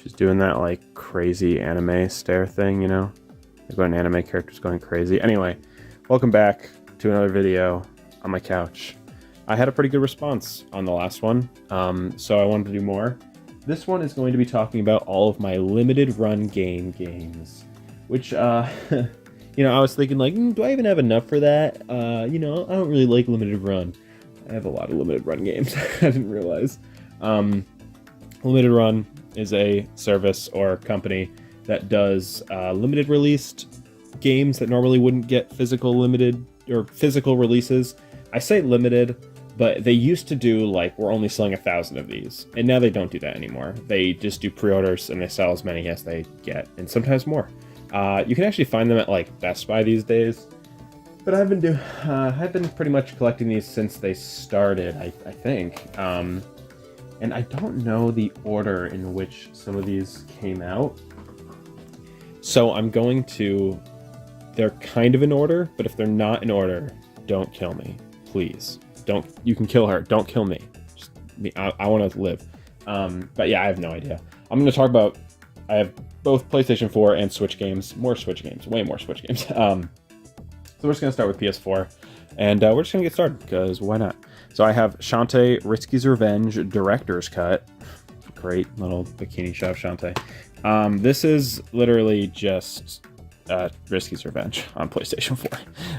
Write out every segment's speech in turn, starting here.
She's doing that like crazy anime stare thing, you know? Like when an anime character's going crazy. Anyway, welcome back to another video on my couch. I had a pretty good response on the last one, so I wanted to do more. This one is going to be talking about all of my limited run games, which, you know, I was thinking like, do I even have enough for that? You know, I don't really like limited run. I have a lot of limited run games. I didn't realize. Limited run is a service or company that does limited released games that normally wouldn't get physical limited or physical releases. I say limited, but they used to do like, we're only selling 1,000 of these, and now they don't do that anymore. They just do pre-orders and they sell as many as they get, and sometimes more. You can actually find them at like Best Buy these days, but I've been pretty much collecting these since they started, I think. And I don't know the order in which some of these came out. So I'm going to, they're kind of in order, but if they're not in order, don't kill me, please. Don't, you can kill her, don't kill me. Just me, I want to live. But yeah, I have no idea. I'm going to talk about, I have both PlayStation 4 and Switch games, more Switch games, way more Switch games. So we're just going to start with PS4, and we're just going to get started, because why not? So I have Shante Risky's Revenge Director's Cut. Great little bikini shot of Shante. This is literally just Risky's Revenge on PlayStation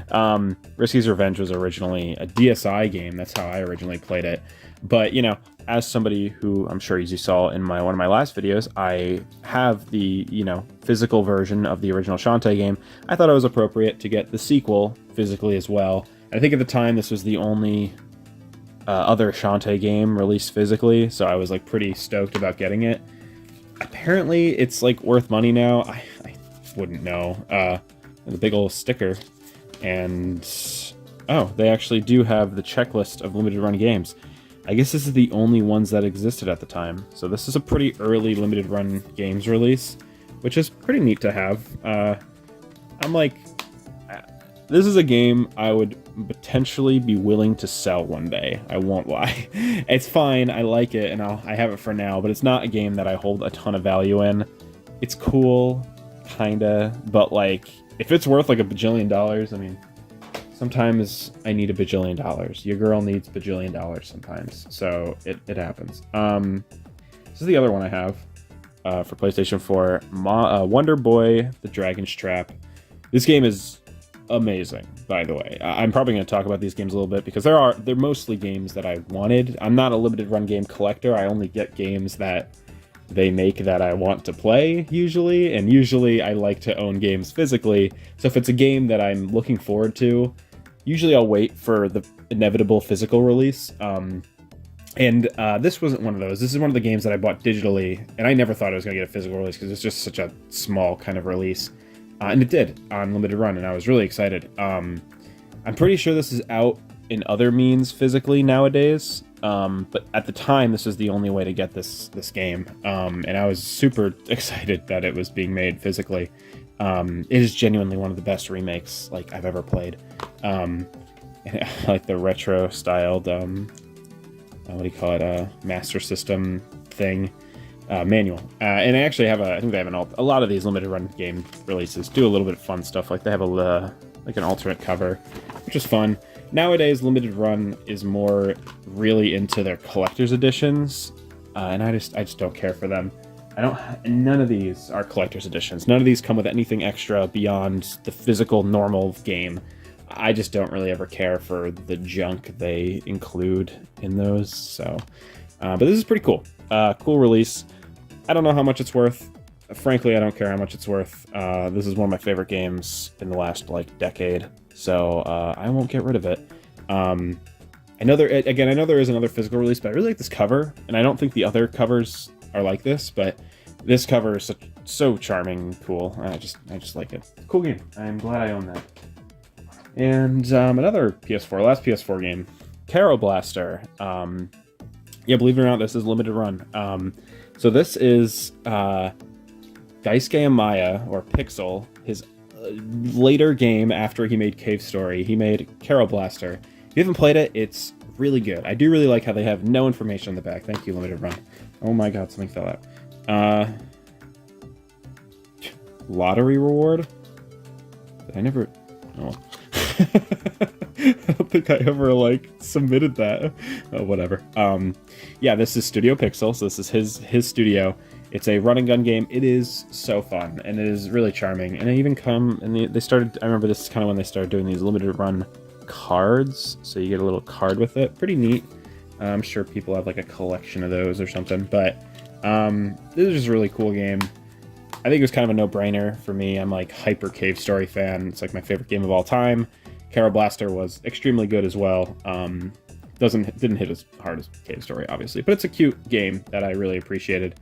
4. Risky's Revenge was originally a DSi game. That's how I originally played it. But, you know, as somebody who I'm sure as you saw in one of my last videos, I have the, you know, physical version of the original Shante game. I thought it was appropriate to get the sequel physically as well. I think at the time this was the only other Shante game released physically, so I was like pretty stoked about getting it. Apparently it's like worth money now. I wouldn't know. The big old sticker, and oh, they actually do have the checklist of limited run games. I guess this is the only ones that existed at the time, so this is a pretty early limited run games release, which is pretty neat to have. I'm like, this is a game I would potentially be willing to sell one day. I won't lie. It's fine, I like it, and I have it for now, but it's not a game that I hold a ton of value in. It's cool, kinda, but like, if it's worth like $1 bajillion, I mean, sometimes I need $1 bajillion. Your girl needs $1 bajillion sometimes, so it happens. This is the other one I have for PlayStation 4, Wonder Boy: The Dragon's Trap. This game is amazing, by the way. I'm probably going to talk about these games a little bit because they're mostly games that I wanted. I'm not a limited run game collector. I only get games that they make that I want to play usually, and usually I like to own games physically. So if it's a game that I'm looking forward to, usually I'll wait for the inevitable physical release. This wasn't one of those. This is one of the games that I bought digitally, and I never thought I was going to get a physical release because it's just such a small kind of release. And it did on limited run, and I was really excited. I'm pretty sure this is out in other means physically nowadays, but at the time this was the only way to get this game, and I was super excited that it was being made physically. It is genuinely one of the best remakes like I've ever played. Like the retro styled, what do you call it, Master System thing. Manual, and I actually have I think they have a lot of these limited run game releases do a little bit of fun stuff, like they have like an alternate cover, which is fun. Nowadays limited run is more really into their collector's editions, and I just don't care for them. None of these are collector's editions. None of these come with anything extra beyond the physical normal game. I just don't really ever care for the junk they include in those, so but this is pretty cool. Cool release. I don't know how much it's worth. Frankly, I don't care how much it's worth. This is one of my favorite games in the last like decade, so I won't get rid of it. I know there is another physical release, but I really like this cover, and I don't think the other covers are like this, but this cover is so charming, cool. I just like it. Cool game. I'm glad I own that. And another last PS4 game, Carol Blaster. Yeah, believe it or not, this is limited run. So this is Daisuke Amaya, or Pixel, his later game after he made Cave Story. He made Carol Blaster. If you haven't played it, it's really good. I do really like how they have no information on the back. Thank you, limited run. Oh my god, something fell out. lottery reward. Did I never... Oh. I don't think I ever, like, submitted that. Oh, whatever. Yeah, this is Studio Pixel, so this is his studio. It's a run and gun game. It is so fun, and it is really charming. And they even come, and they started, I remember this is kind of when they started doing these limited run cards, so you get a little card with it. Pretty neat. I'm sure people have, like, a collection of those or something, but this is just a really cool game. I think it was kind of a no-brainer for me. I'm, like, hyper Cave Story fan. It's, like, my favorite game of all time. Carol Blaster was extremely good as well. Didn't hit as hard as Cave Story, obviously, but it's a cute game that I really appreciated.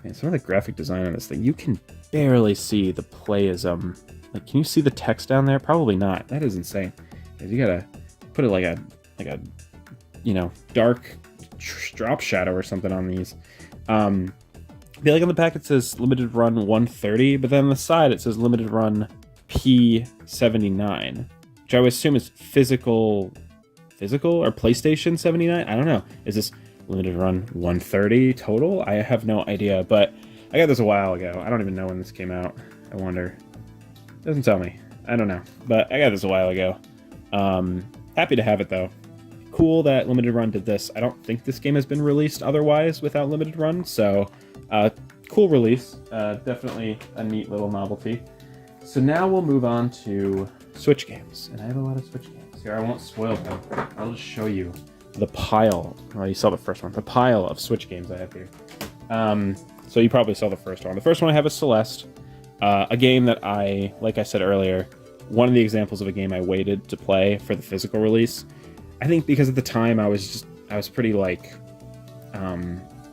And some of the graphic design on this thing, you can barely see the playism. Like, can you see the text down there? Probably not. That is insane. You gotta put it like a you know, dark drop shadow or something on these. I feel like on the back it says limited run 130, but then on the side it says limited run P79, which I would assume is physical or PlayStation 79. I don't know. Is this limited run 130 total? I have no idea, but I got this a while ago. I don't even know when this came out. I wonder. It doesn't tell me. I don't know, but I got this a while ago. Happy to have it though. Cool that Limited Run did this. I don't think this game has been released otherwise without Limited Run, so cool release. Definitely a neat little novelty. So now we'll move on to Switch games, and I have a lot of Switch games here. I won't spoil them. I'll just show you the pile. Well, you saw the first one. The pile of Switch games I have here. So you probably saw the first one. The first one I have is Celeste, a game that like I said earlier, one of the examples of a game I waited to play for the physical release. I think because at the time I was pretty like, I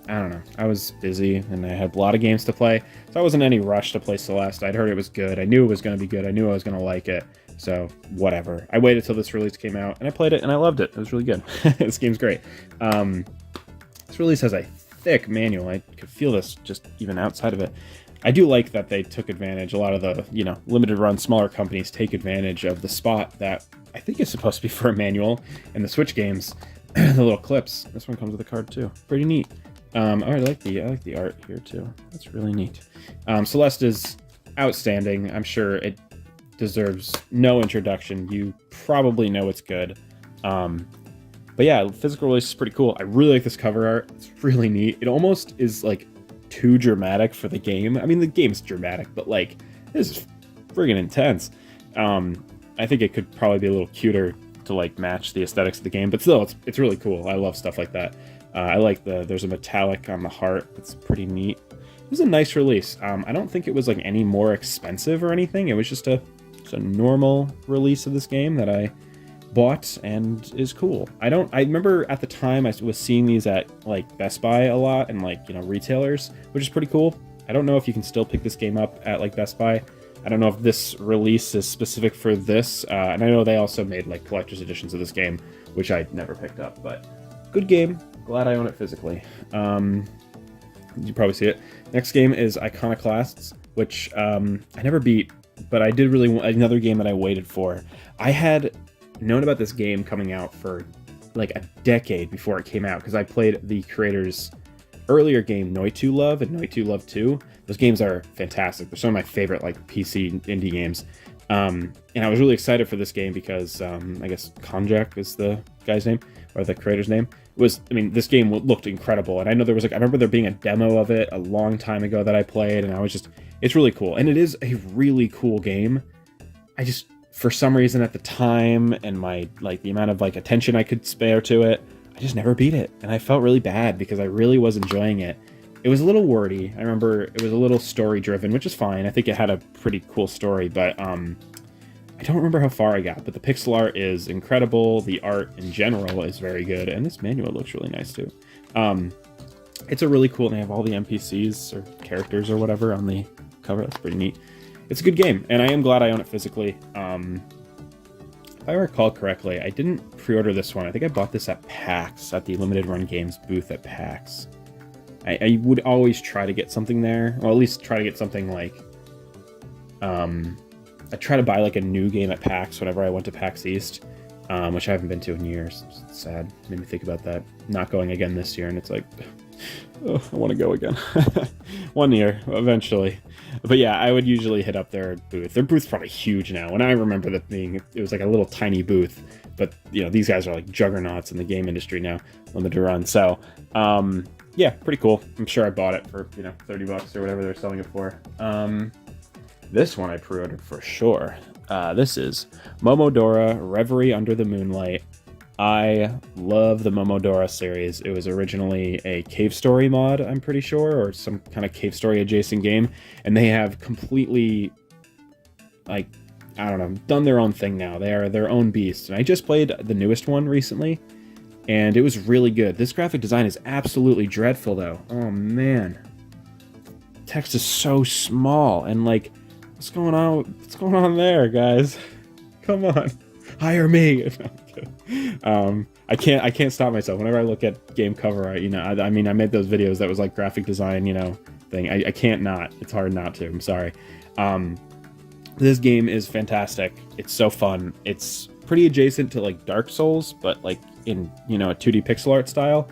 don't know, I was busy and I had a lot of games to play, so I wasn't in any rush to play Celeste. I'd heard it was good. I knew it was going to be good. I knew I was going to like it. So whatever. I waited till this release came out and I played it and I loved it. It was really good. This game's great. This release has a thick manual. I could feel this just even outside of it. I do like that they took advantage. A lot of the, you know, limited run smaller companies take advantage of the spot that I think is supposed to be for a manual in the Switch games. The little clips. This one comes with a card too. Pretty neat. I like the art here too. That's really neat. Celeste is outstanding. I'm sure it deserves no introduction. You probably know it's good. But yeah, physical release is pretty cool. I really like this cover art. It's really neat. It almost is like too dramatic for the game. I mean, the game's dramatic, but like, this is friggin' intense. I think it could probably be a little cuter to like match the aesthetics of the game, but still, it's really cool. I love stuff like that. I like there's a metallic on the heart. It's pretty neat. It was a nice release. I don't think it was like any more expensive or anything. It was just a normal release of this game that I bought and is cool. I remember at the time I was seeing these at like Best Buy a lot and like, you know, retailers, which is pretty cool. I don't know if you can still pick this game up at like Best Buy. I don't know if this release is specific for this, and I know they also made like collector's editions of this game, which I never picked up, but good game. Glad I own it physically. You probably see it. Next game is Iconoclasts, which I never beat, but I did really want another game that I waited for. I had known about this game coming out for like a decade before it came out because I played the creators' earlier game Noitu Love and Noitu Love 2. Those games are fantastic. They're some of my favorite like PC indie games. And I was really excited for this game because I guess Konjak is the guy's name or the creator's name. This game looked incredible. And I know there was I remember there being a demo of it a long time ago that I played, and it's really cool. And it is a really cool game. For some reason at the time and my the amount of attention I could spare to it, I just never beat it, and I felt really bad because I really was enjoying it. It was a little wordy. I remember it was a little story driven, which is fine. I think it had a pretty cool story, but I don't remember how far I got. But the pixel art is incredible. The art in general is very good, and this manual looks really nice too. It's a really cool. They have all the NPCs or characters or whatever on the cover. That's pretty neat. It's a good game, and I am glad I own it physically. If I recall correctly, I didn't pre-order this one. I think I bought this at PAX, at the Limited Run Games booth at PAX. I would always try to get something there, or at least try to get something like... I try to buy a new game at PAX whenever I went to PAX East, which I haven't been to in years. It's sad. Made me think about that. Not going again this year, and it's like... Oh, I want to go again. 1 year, eventually. But yeah, I would usually hit up their booth. Their booth's probably huge now. And I remember that being, it was like a little tiny booth. But, you know, these guys are like juggernauts in the game industry now, limited run. So, yeah, pretty cool. I'm sure I bought it for, you know, 30 bucks or whatever they're selling it for. This one I pre-ordered for sure. This is Momodora, Reverie Under the Moonlight. I love the Momodora series. It was originally a cave story mod, I'm pretty sure, or some kind of cave story adjacent game. And they have completely, like, I don't know, done their own thing now. They are their own beast. And I just played the newest one recently, and it was really good. This graphic design is absolutely dreadful, though. Oh, man. Text is so small, and, like, what's going on? What's going on there, guys? Come on. Hire me. I can't stop myself. Whenever I look at game cover art, you know, I mean, I made those videos that was like graphic design, you know, thing. I can't not. It's hard not to. I'm sorry. This game is fantastic. It's so fun. It's pretty adjacent to like Dark Souls, but like in, you know, a 2D pixel art style.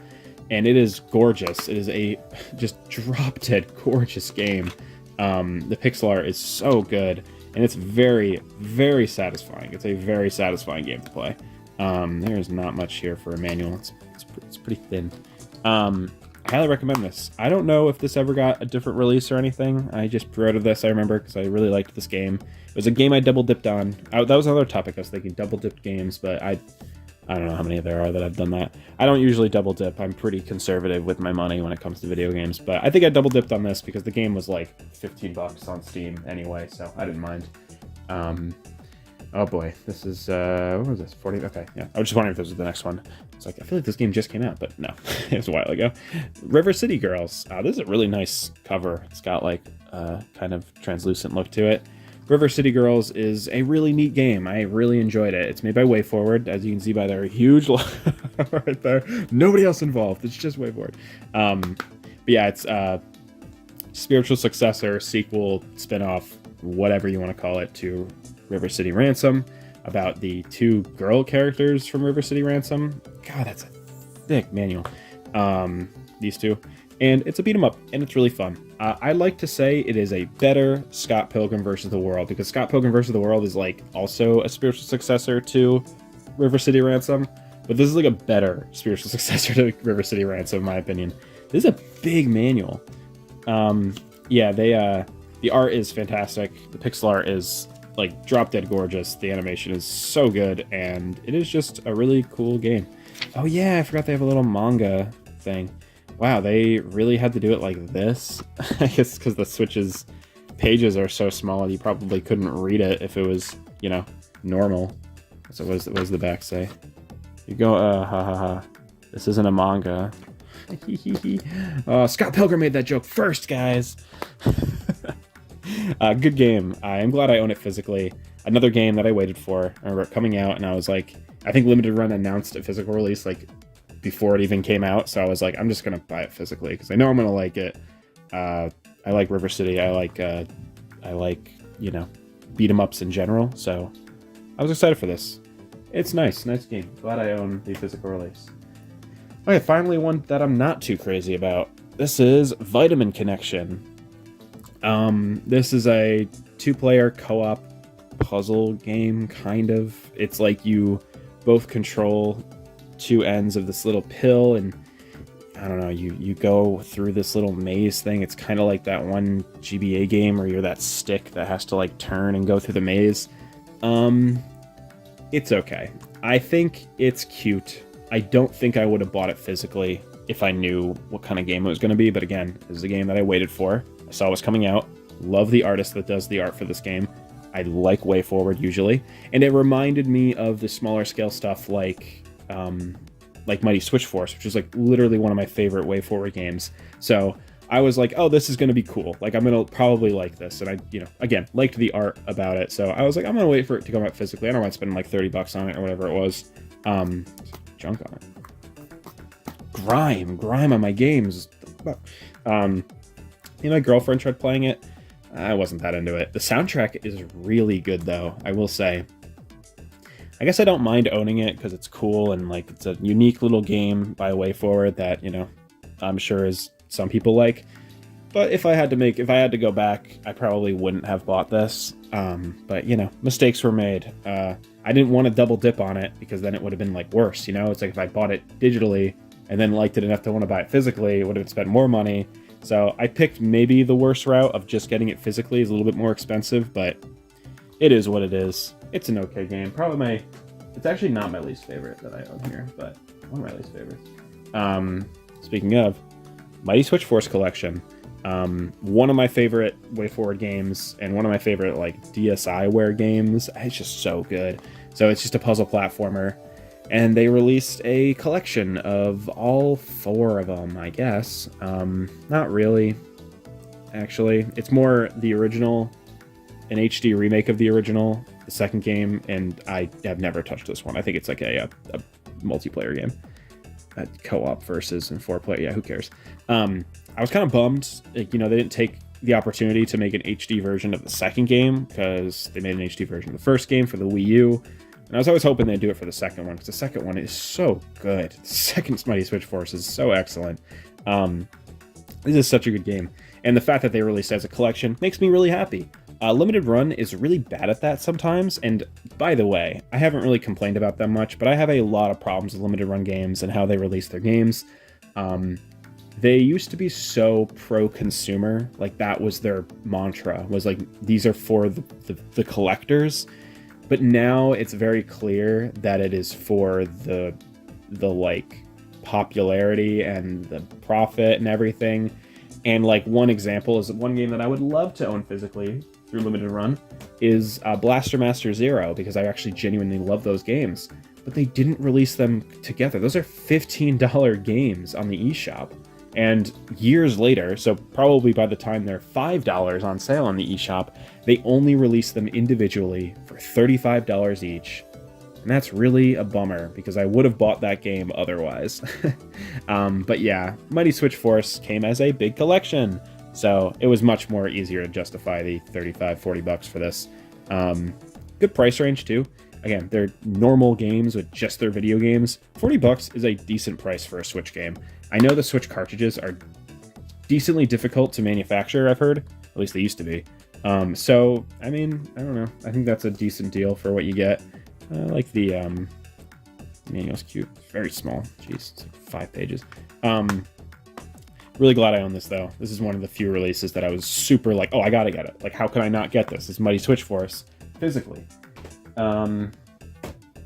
And it is gorgeous. It is a just drop dead gorgeous game. The pixel art is so good. And it's very, very satisfying. It's a very satisfying game to play. There's not much here for a manual. It's pretty thin. I highly recommend this. I don't know if this ever got a different release or anything. I just pre-ordered this, I remember, because I really liked this game. It was a game I double-dipped on. That was another topic I was thinking, double-dipped games, but I don't know how many there are that I've done that. I don't usually double-dip. I'm pretty conservative with my money when it comes to video games, but I think I double-dipped on this because the game was like 15 bucks on Steam anyway, so I didn't mind. Oh boy, this is, what was this, 40? Okay, yeah, I was just wondering if this was the next one. It's like, I feel like this game just came out, but no, it was a while ago. River City Girls. This is a really nice cover. It's got like a kind of translucent look to it. River City Girls is a really neat game. I really enjoyed it. It's made by WayForward, as you can see by their huge logo right there. Nobody else involved. It's just WayForward. But yeah, it's spiritual successor, sequel, spin-off, whatever you want to call it, to River City Ransom, about the two girl characters from River City Ransom. God, that's a thick manual. These two. And it's a beat 'em up, and it's really fun. I like to say it is a better Scott Pilgrim vs. the World, because Scott Pilgrim vs. the World is like also a spiritual successor to River City Ransom, but this is like a better spiritual successor to River City Ransom, in my opinion. This is a big manual. Yeah, the art is fantastic. The pixel art is like drop dead gorgeous. The animation is so good, and it is just a really cool game. Oh yeah, I forgot they have a little manga thing. Wow, they really had to do it like this. I guess because the Switch's pages are so small, you probably couldn't read it if it was, you know, normal. So what does the back say? You go, ha ha ha. This isn't a manga. Scott Pilgrim made that joke first, guys. Good game. I'm glad I own it physically. Another game that I waited for. I remember it coming out, and I was like, I think Limited Run announced a physical release like before it even came out, so I was like, I'm just gonna buy it physically because I know I'm gonna like it. I like River City. I like you know, beat 'em ups in general. So I was excited for this. It's nice game. Glad I own the physical release. Okay, finally one that I'm not too crazy about. This is Vitamin Connection. This is a 2-player co-op puzzle game, kind of. It's like you both control two ends of this little pill, and I don't know, you go through this little maze thing. It's kind of like that one GBA game where you're that stick that has to like turn and go through the maze. It's okay. I think it's cute. I don't think I would have bought it physically if I knew what kind of game it was going to be, but again, this is a game that I waited for. I saw it was coming out. Love the artist that does the art for this game. I like WayForward usually, and it reminded me of the smaller scale stuff like Mighty Switch Force, which is like literally one of my favorite WayForward games. So I was like, oh, this is going to be cool. Like, I'm going to probably like this. And I, you know, again, liked the art about it. So I was like, I'm going to wait for it to come out physically. I don't want to spend like 30 bucks on it or whatever it was. Junk on it. Grime on my games. My girlfriend tried playing it. I wasn't that into it. The soundtrack is really good, though, I will say. I guess I don't mind owning it because it's cool and like it's a unique little game by WayForward that, you know, I'm sure is some people like. But if I had to go back, I probably wouldn't have bought this. But you know, mistakes were made. I didn't want to double dip on it because then it would have been like worse, you know? It's like if I bought it digitally and then liked it enough to want to buy it physically, it would have spent more money. So I picked maybe the worst route of just getting it physically. Is a little bit more expensive, but it is what it is. It's an okay game. Probably it's actually not my least favorite that I own here, but one of my least favorites. Speaking of, Mighty Switch Force Collection. One of my favorite WayForward games and one of my favorite like DSiWare games. It's just so good. So it's just a puzzle platformer. And they released a collection of all 4 of them, I guess. Not really, actually. It's more the original, an HD remake of the original, the second game, and I have never touched this one. I think it's like a multiplayer game. Co-op versus and 4-player, yeah, who cares? I was kind of bummed, you know, they didn't take the opportunity to make an HD version of the second game, because they made an HD version of the first game for the Wii U. And I was always hoping they'd do it for the second one, because the second one is so good. The second Mighty Switch Force is so excellent. This is such a good game. And the fact that they released it as a collection makes me really happy. Limited Run is really bad at that sometimes, and by the way, I haven't really complained about them much, but I have a lot of problems with Limited Run games and how they release their games. They used to be so pro-consumer, like that was their mantra, was like, these are for the collectors. But now it's very clear that it is for the like popularity and the profit and everything. And like one example is one game that I would love to own physically through Limited Run is Blaster Master Zero, because I actually genuinely love those games. But they didn't release them together. Those are $15 games on the eShop. And years later, so probably by the time they're $5 on sale on the eShop, they only release them individually for $35 each. And that's really a bummer, because I would have bought that game otherwise. But yeah, Mighty Switch Force came as a big collection, so it was much more easier to justify the $35-$40 for this. Good price range too. Again, they're normal games with just their video games. $40 is a decent price for a Switch game. I know the Switch cartridges are decently difficult to manufacture, I've heard. At least they used to be. So, I mean, I don't know. I think that's a decent deal for what you get. I like the manual's cute. Very small. Jeez, it's like 5 pages. Really glad I own this, though. This is one of the few releases that I was super like, oh, I gotta get it. Like, how can I not get this? It's Mighty Switch Force, physically.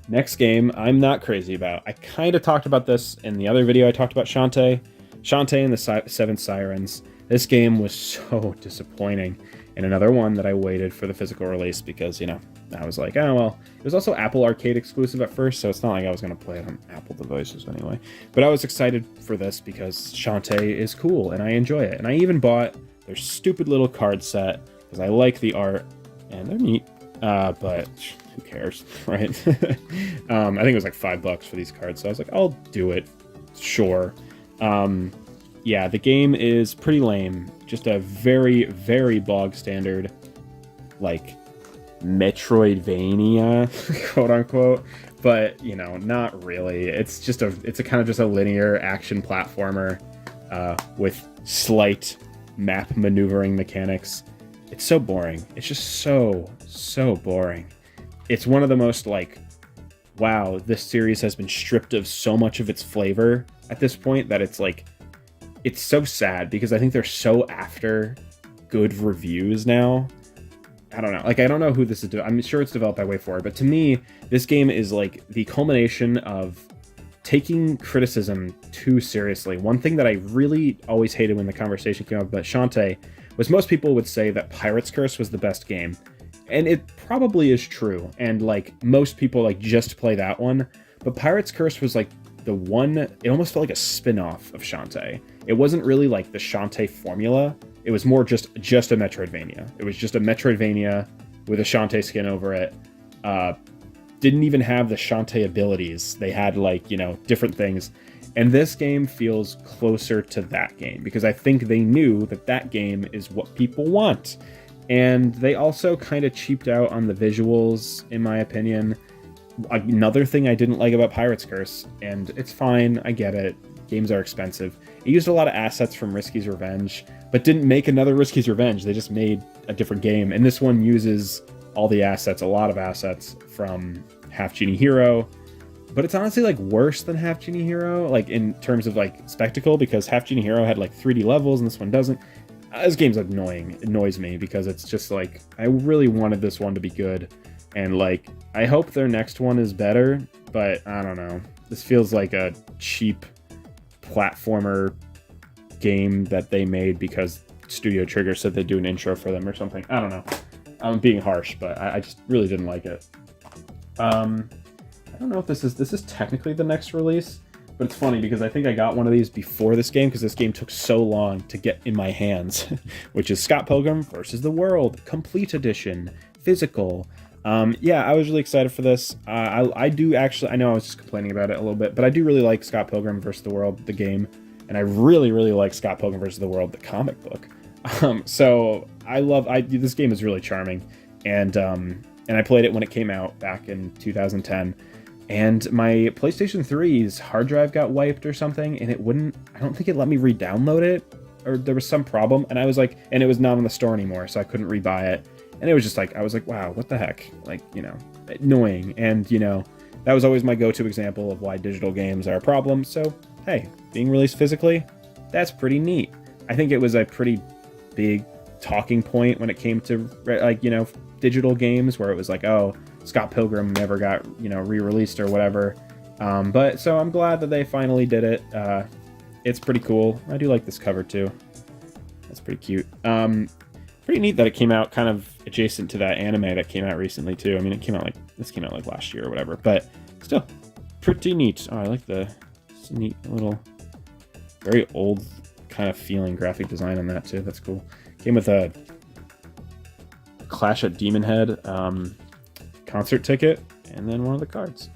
Next game, I'm not crazy about. I kind of talked about this in the other video I talked about Shante. Shante and the 7 Sirens. This game was so disappointing. And another one that I waited for the physical release because, you know, I was like, oh, well. It was also Apple Arcade exclusive at first, so it's not like I was going to play it on Apple devices anyway. But I was excited for this because Shante is cool, and I enjoy it. And I even bought their stupid little card set because I like the art, and they're neat. But who cares, right? I think it was like $5 for these cards, so I was like, I'll do it, sure. Yeah, the game is pretty lame. Just a very, very bog standard, like, Metroidvania, quote unquote. But, you know, not really. It's a kind of just a linear action platformer with slight map maneuvering mechanics. It's so boring. It's just so boring. It's one of the most, like, wow, this series has been stripped of so much of its flavor at this point that it's like, it's so sad because I think they're so after good reviews now. I don't know. Like, I don't know who this is. I'm sure it's developed by WayForward, but to me, this game is like the culmination of taking criticism too seriously. One thing that I really always hated when the conversation came up about Shante was most people would say that Pirate's Curse was the best game. And it probably is true. And like most people like just play that one. But Pirate's Curse was like the one, it almost felt like a spin-off of Shante. It wasn't really like the Shante formula. It was more just a Metroidvania. It was just a Metroidvania with a Shante skin over it. Didn't even have the Shante abilities. They had like, you know, different things. And this game feels closer to that game because I think they knew that that game is what people want. And they also kind of cheaped out on the visuals, in my opinion. Another thing I didn't like about Pirate's Curse, and it's fine, I get it, games are expensive, It used a lot of assets from Risky's Revenge, but didn't make another Risky's Revenge. They just made a different game. And this one uses all the assets, a lot of assets from Half Genie Hero. But it's honestly like worse than Half Genie Hero, like in terms of like spectacle, because Half Genie Hero had like 3D levels and this one doesn't. This game's annoying. It annoys me because it's just like, I really wanted this one to be good. And like, I hope their next one is better, but I don't know. This feels like a cheap platformer game that they made because Studio Trigger said they'd do an intro for them or something. I don't know. I'm being harsh, but I just really didn't like it. I don't know if this is technically the next release, but it's funny because I think I got one of these before this game because this game took so long to get in my hands, which is Scott Pilgrim vs. the World, Complete Edition, Physical. Yeah, I was really excited for this. I do actually, I know I was just complaining about it a little bit, but I do really like Scott Pilgrim vs. the World, the game, and I really, really like Scott Pilgrim vs. the World, the comic book. So this game is really charming, and I played it when it came out back in 2010. And my PlayStation 3's hard drive got wiped or something, and I don't think it let me re-download it, or there was some problem, and I was like, and it was not on the store anymore, so I couldn't re-buy it. And it was just like, I was like, wow, what the heck? Like, you know, annoying. And, you know, that was always my go-to example of why digital games are a problem. So, hey, being released physically, that's pretty neat. I think it was a pretty big talking point when it came to, like, you know, digital games where it was like, oh, Scott Pilgrim never got, you know, re-released or whatever. But so I'm glad that they finally did it. It's pretty cool. I do like this cover too. That's pretty cute. Pretty neat that it came out kind of adjacent to that anime that came out recently too. I mean, this came out like last year or whatever, but still pretty neat. Oh, I like this neat little, very old kind of feeling graphic design on that too. That's cool. Came with a Clash at Demon Head concert ticket and then one of the cards.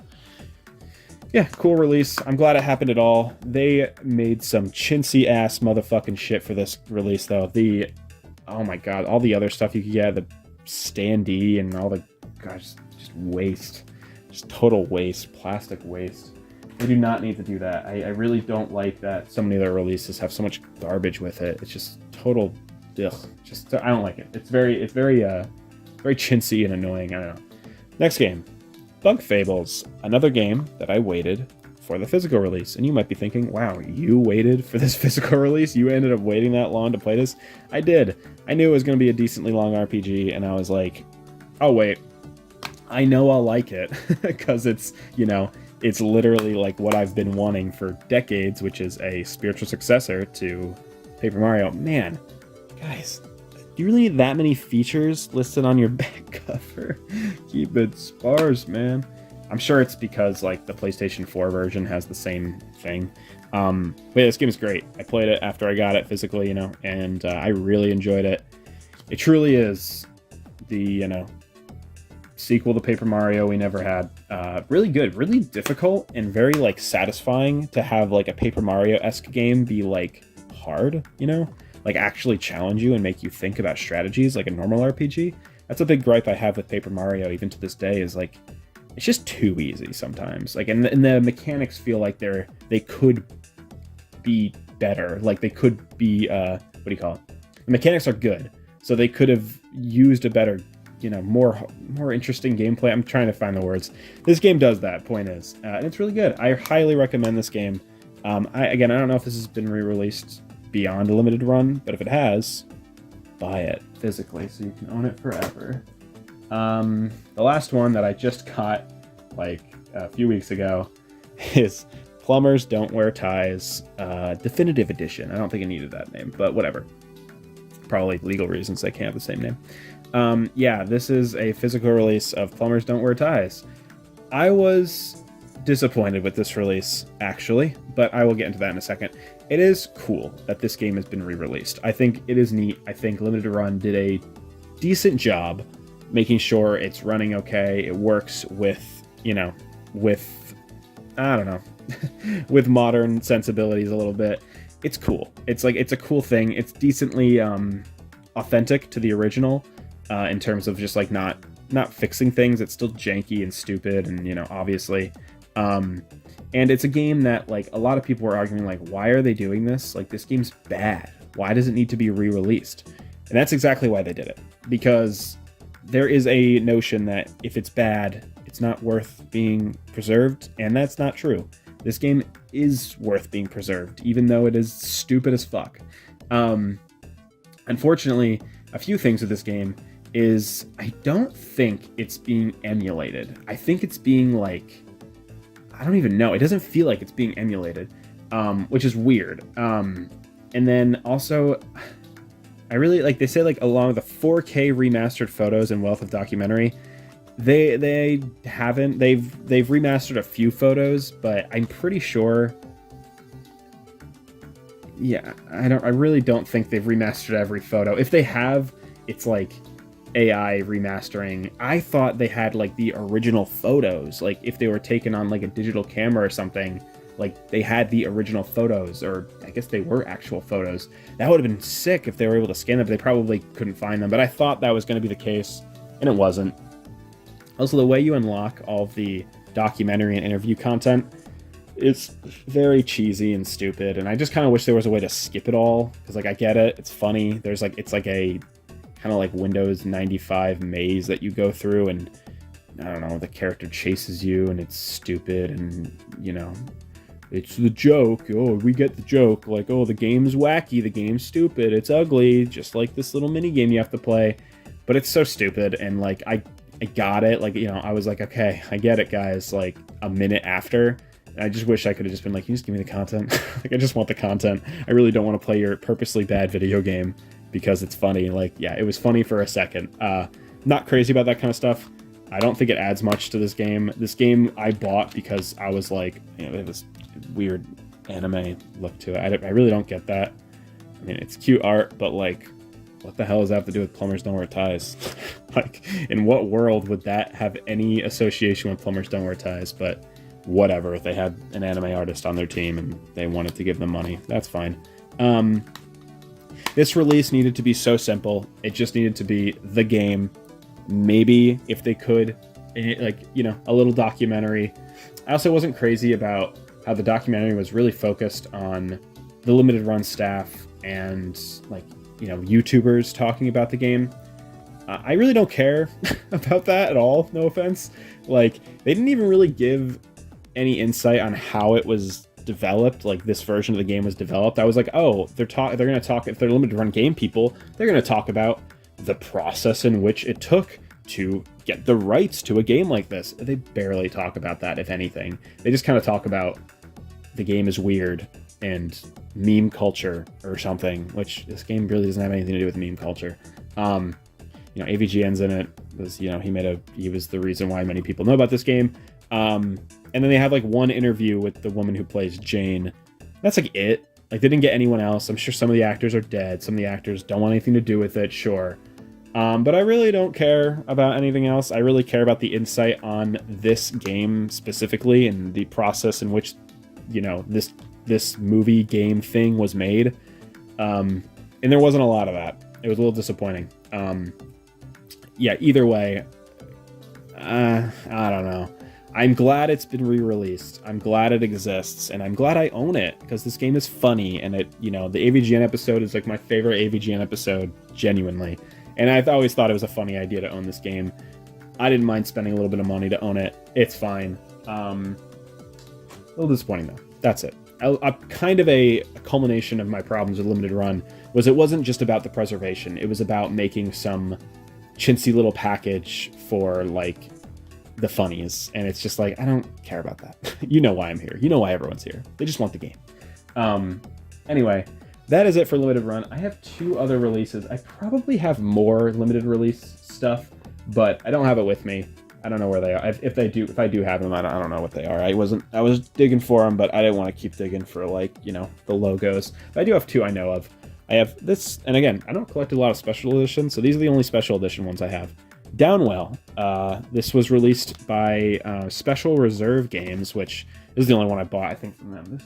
Yeah, cool release. I'm glad it happened at all. They made some chintzy ass motherfucking shit for this release though. Oh my god, all the other stuff you could get, the standee and all the, gosh, just waste. Just total waste, plastic waste. They do not need to do that. I really don't like that so many of their releases have so much garbage with it. It's just total, ugh. Just, I don't like it. It's very chintzy and annoying. I don't know. Next game, Bug Fables, another game that I waited for the physical release. And you might be thinking, wow, you waited for this physical release? You ended up waiting that long to play this? I did. I knew it was going to be a decently long RPG, and I was like, oh wait, I know I'll like it, because it's, you know, it's literally like what I've been wanting for decades, which is a spiritual successor to Paper Mario. Man, guys, do you really need that many features listed on your back cover? Keep it sparse, man. I'm sure it's because like the PlayStation 4 version has the same thing. But yeah, this game is great. I played it after I got it physically, you know, and I really enjoyed it. It truly is the, you know, sequel to Paper Mario we never had. Really good, really difficult, and very like satisfying to have like a Paper Mario-esque game be like hard, you know? Like actually challenge you and make you think about strategies like a normal RPG. That's a big gripe I have with Paper Mario even to this day, is like it's just too easy sometimes. Like, and the mechanics feel like they could be better. Like they could be, what do you call it? The mechanics are good, so they could have used a better, you know, more interesting gameplay. I'm trying to find the words. This game does that, point is, and it's really good. I highly recommend this game. I don't know if this has been re-released beyond a limited run, but if it has, buy it physically so you can own it forever. The last one that I just got like a few weeks ago is Plumbers Don't Wear Ties Definitive Edition. I don't think it needed that name, but whatever. Probably legal reasons they can't have the same name. Yeah, this is a physical release of Plumbers Don't Wear Ties. I was disappointed with this release, actually, but I will get into that in a second. It is cool that this game has been re-released. I think it is neat. I think Limited Run did a decent job making sure it's running okay. It works with, you know, with, I don't know, with modern sensibilities a little bit. It's cool. It's like, it's a cool thing. It's decently authentic to the original in terms of just like not fixing things. It's still janky and stupid and, you know, obviously. And it's a game that, like, a lot of people were arguing, like, why are they doing this? Like, this game's bad. Why does it need to be re-released? And that's exactly why they did it. Because there is a notion that if it's bad, it's not worth being preserved, and that's not true. This game is worth being preserved, even though it is stupid as fuck. Unfortunately, a few things with this game is I don't think it's being emulated. I think it's being, like, I don't even know. It doesn't feel like it's being emulated, which is weird. And then also, I really, like, they say, like, along with the 4K remastered photos and wealth of documentary, they haven't, they've remastered a few photos, but I'm pretty sure, yeah, I really don't think they've remastered every photo. If they have, it's like AI remastering. I thought they had, like, the original photos, like if they were taken on, like, a digital camera or something, like they had the original photos, or I guess they were actual photos. That would have been sick if they were able to scan them, but they probably couldn't find them. But I thought that was going to be the case, and it wasn't. Also, the way you unlock all of the documentary and interview content, it's very cheesy and stupid, and I just kind of wish there was a way to skip it all, because, like, I get it, it's funny. There's, like, it's like a kind of like Windows 95 maze that you go through, and I don't know, the character chases you, and it's stupid, and, you know, it's the joke. Oh, we get the joke. Like, oh, the game's wacky, the game's stupid, it's ugly, just like this little mini game you have to play. But it's so stupid, and, like, I got it. Like, you know, I was like, okay, I get it, guys, like, a minute after. I just wish I could have just been like, you just give me the content. Like, I just want the content. I really don't want to play your purposely bad video game because it's funny. Like, yeah, it was funny for a second. Not crazy about that kind of stuff. I don't think it adds much to this game. This game I bought because I was like, you know, this weird anime look to it. I really don't get that. I mean, it's cute art, but, like, what the hell does that have to do with Plumbers Don't Wear Ties? Like, in what world would that have any association with Plumbers Don't Wear Ties? But whatever, if they had an anime artist on their team and they wanted to give them money, that's fine. This release needed to be so simple. It just needed to be the game. Maybe if they could, like, you know, a little documentary. I also wasn't crazy about how the documentary was really focused on the limited run staff and, like, you know, YouTubers talking about the game. I really don't care about that at all, no offense. Like, they didn't even really give any insight on how it was developed, like this version of the game was developed. I was like, oh, they're going to talk, if they're limited run game people, they're going to talk about the process in which it took to get the rights to a game like this. They barely talk about that, if anything. They just kind of talk about the game is weird and meme culture or something, which this game really doesn't have anything to do with meme culture. You know, AVGN's in it. Was, you know, he was the reason why many people know about this game. And then they have, like, one interview with the woman who plays Jane. That's, like, it. Like, they didn't get anyone else. I'm sure some of the actors are dead. Some of the actors don't want anything to do with it, sure. But I really don't care about anything else. I really care about the insight on this game specifically and the process in which, you know, this movie game thing was made. And there wasn't a lot of that. It was a little disappointing. Yeah, either way, I don't know. I'm glad it's been re-released. I'm glad it exists, and I'm glad I own it, because this game is funny, and it, you know, the AVGN episode is, like, my favorite AVGN episode, genuinely. And I've always thought it was a funny idea to own this game. I didn't mind spending a little bit of money to own it. It's fine. A little disappointing, though. That's it. Kind of a culmination of my problems with Limited Run was it wasn't just about the preservation. It was about making some chintzy little package for, like, the funnies, and it's just like, I don't care about that. You know why I'm here. You know why everyone's here. They just want the game. Anyway, that is it for Limited Run. I have 2 other releases. I probably have more limited release stuff, but I don't have it with me. I don't know where they are. If I do have them, I don't know what they are. I was digging for them, but I didn't want to keep digging for, like, you know, the logos. But I do have 2 I know of. I have this, and again, I don't collect a lot of special editions, so these are the only special edition ones I have. Downwell. This was released by Special Reserve Games, which is the only one I bought, I think, from them.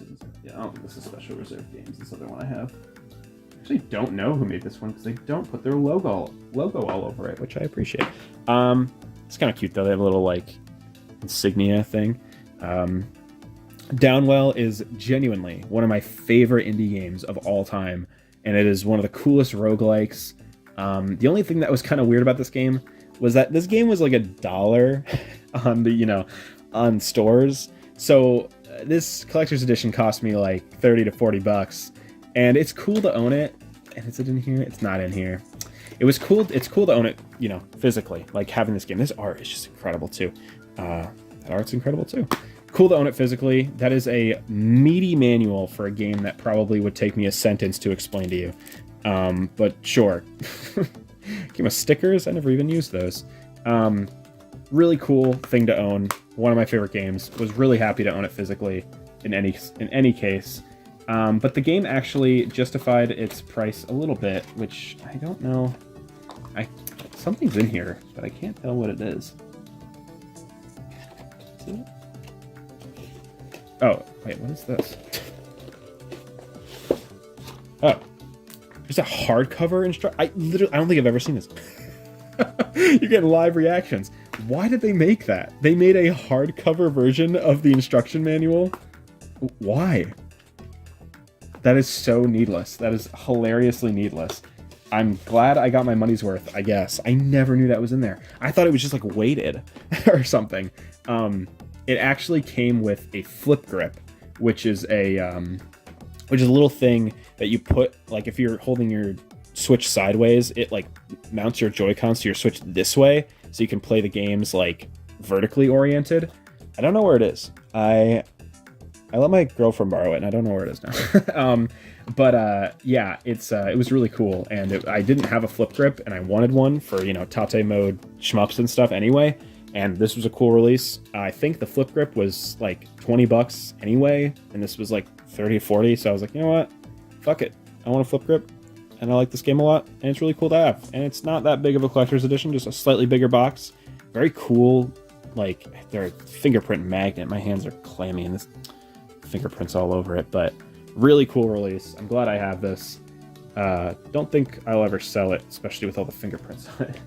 I don't think this is Special Reserve Games. This other one I have. I actually don't know who made this one, because they don't put their logo all over it, which I appreciate. It's kind of cute, though. They have a little, like, insignia thing. Downwell is genuinely one of my favorite indie games of all time, and it is one of the coolest roguelikes. The only thing that was kind of weird about this game was that this game was like $1 on the, on stores. So this collector's edition cost me like 30 to 40 bucks, and it's cool to own it. And is it in here? It's not in here. It was cool. It's cool to own it, physically, like having this game. This art is just incredible too. That art's incredible too. Cool to own it physically. That is a meaty manual for a game that probably would take me a sentence to explain to you. But sure. Game of stickers. I never even used those. Really cool thing to own. One of my favorite games. Was really happy to own it physically in any case. But the game actually justified its price a little bit, which I don't know. Something's in here, but I can't tell what it is. Oh, wait, what is this? Oh, there's a hardcover I don't think I've ever seen this. You get live reactions. Why did they make that? They made a hardcover version of the instruction manual? Why? That is so needless. That is hilariously needless. I'm glad I got my money's worth, I guess. I never knew that was in there. I thought it was just like weighted or something. It actually came with a flip grip, which is a little thing that you put, like if you're holding your Switch sideways, it like mounts your Joy-Cons to your Switch this way, so you can play the games like vertically oriented. I don't know where it is. I let my girlfriend borrow it, and I don't know where it is now. Yeah, it was really cool, and I didn't have a flip grip, and I wanted one for, Tate mode shmups and stuff anyway, and this was a cool release. I think the flip grip was like 20 bucks anyway, and this was like 30 or 40, so I was like, you know what? Fuck it. I want a flip grip, and I like this game a lot, and it's really cool to have. And it's not that big of a collector's edition, just a slightly bigger box. Very cool, like, they're a fingerprint magnet. My hands are clammy, and this fingerprints all over it, but really cool release. I'm glad I have this. Don't think I'll ever sell it, especially with all the fingerprints on it.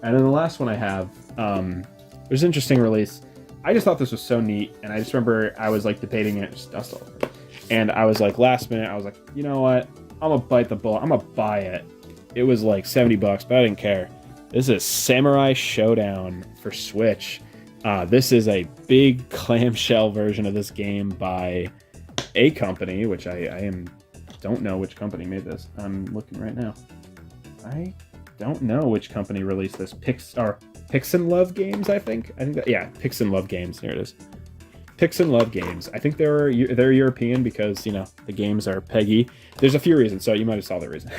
And then the last one I have, there's an interesting release. I just thought this was so neat, and I just remember I was like debating it, just dust all over it. And I was like, last minute, I was like, you know what? I'm gonna bite the bullet. I'm gonna buy it. It was like 70 bucks, but I didn't care. This is Samurai Showdown for Switch. This is a big clamshell version of this game by a company, which I don't know which company made this. I'm looking right now. I don't know which company released this. Pix'n Love Games, I think. Pix'n Love Games. Here it is. Pix'n Love Games. I think they're European because, the games are PEGI. There's a few reasons, so you might have saw the reason.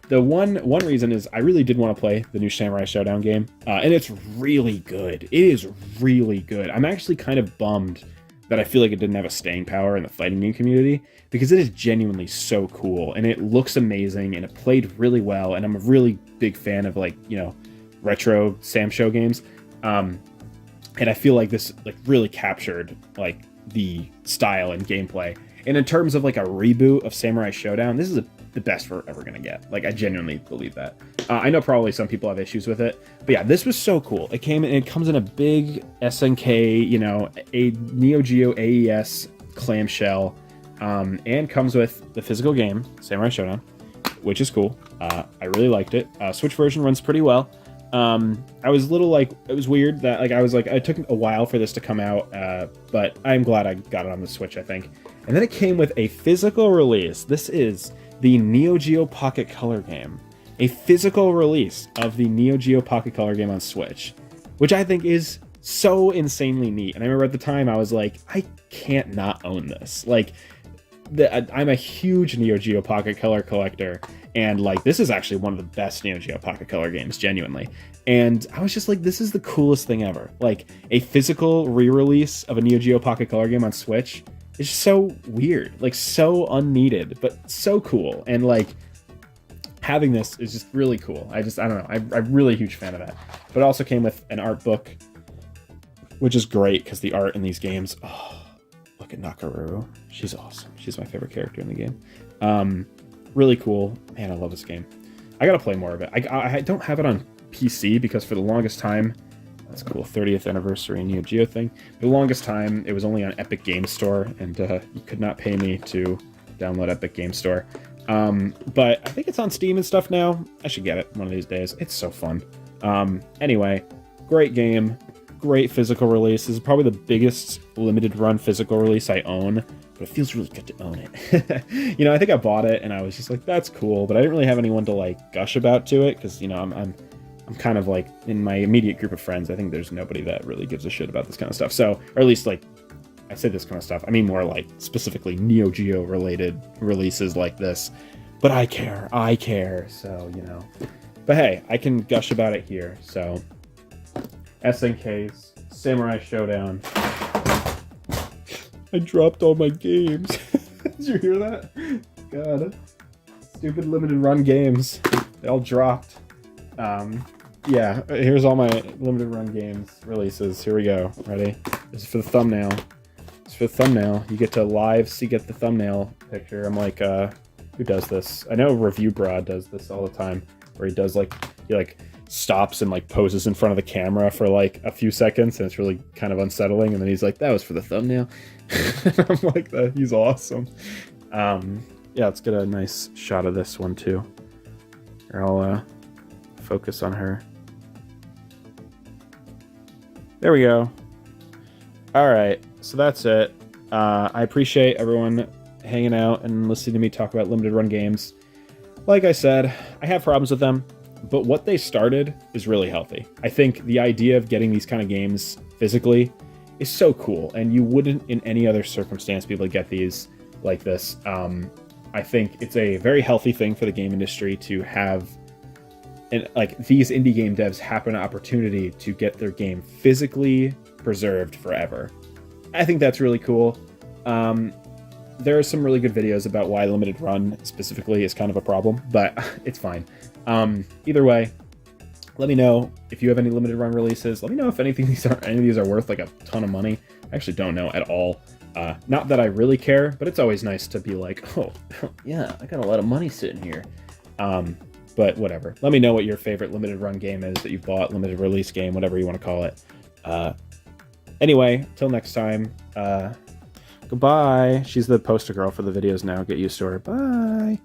The one reason is I really did want to play the new Samurai Showdown game, and it's really good. It is really good. I'm actually kind of bummed that I feel like it didn't have a staying power in the fighting game community, because it is genuinely so cool, and it looks amazing, and it played really well, and I'm a really big fan of, retro Sam Show games. And I feel like this really captured the style and gameplay. And in terms of a reboot of Samurai Showdown, this is the best we're ever gonna get. I genuinely believe that. I know probably some people have issues with it, but yeah, this was so cool. It comes in a big SNK, a Neo Geo AES clamshell, and comes with the physical game Samurai Showdown, which is cool. I really liked it. Switch version runs pretty well. I was a little it was weird that it took a while for this to come out, but I'm glad I got it on the Switch, I think. And then it came with a physical release. This is the Neo Geo Pocket Color game. A physical release of the Neo Geo Pocket Color game on Switch, which I think is so insanely neat. And I remember at the time I was like, I can't not own this. I'm a huge Neo Geo Pocket Color collector, and this is actually one of the best Neo Geo Pocket Color games, genuinely. And I was just like, this is the coolest thing ever. A physical re-release of a Neo Geo Pocket Color game on Switch is so weird, so unneeded, but so cool. And having this is just really cool. I don't know. I'm really a huge fan of that. But it also came with an art book, which is great because the art in these games, look at Nakaruru. She's awesome. She's my favorite character in the game. Really cool. Man, I love this game. I gotta play more of it. I don't have it on PC because for the longest time, That's cool. 30th anniversary Neo Geo thing. For the longest time, it was only on Epic Game Store, and you could not pay me to download Epic Game Store. But I think it's on Steam and stuff now. I should get it one of these days. It's so fun. Anyway, great game. Great physical release. This is probably the biggest limited run physical release I own, but it feels really good to own it. You know, I think I bought it and I was just like, that's cool, but I didn't really have anyone to like gush about to it because, you know, I'm kind of like in my immediate group of friends. I think there's nobody that really gives a shit about this kind of stuff. So, or at least like, I say this kind of stuff. I mean more like specifically Neo Geo related releases like this. But I care. So, you know. But hey, I can gush about it here. So, SNK's Samurai Showdown. I dropped all my games. Did you hear that? God. Stupid limited run games. They all dropped. Yeah, here's all my limited run games releases. Here we go. Ready? This is for the thumbnail. It's for the thumbnail. You get to live see get the thumbnail picture. I'm like, who does this? I know Review Broad does this all the time, where he does like, he like stops and like poses in front of the camera for like a few seconds, and it's really kind of unsettling, and then he's like, that was for the thumbnail. I'm like, that he's awesome. Yeah, let's get a nice shot of this one too. Here, I'll focus on her. There we go. All right, so that's it. I appreciate everyone hanging out and listening to me talk about limited run games. Like I said, I have problems with them, but what they started is really healthy. I think the idea of getting these kind of games physically is so cool, and you wouldn't in any other circumstance be able to get these like this. I think it's a very healthy thing for the game industry to have, and like these indie game devs have an opportunity to get their game physically preserved forever. I think that's really cool. There are some really good videos about why limited run specifically is kind of a problem, but it's fine. Either way, let me know if you have any limited run releases. Let me know if any of these are worth like a ton of money. I actually don't know at all. Not that I really care, but it's always nice to be like, oh, yeah, I got a lot of money sitting here. But whatever. Let me know what your favorite limited run game is that you've bought, limited release game, whatever you want to call it. Anyway, till next time, goodbye. She's the poster girl for the videos now. Get used to her. Bye.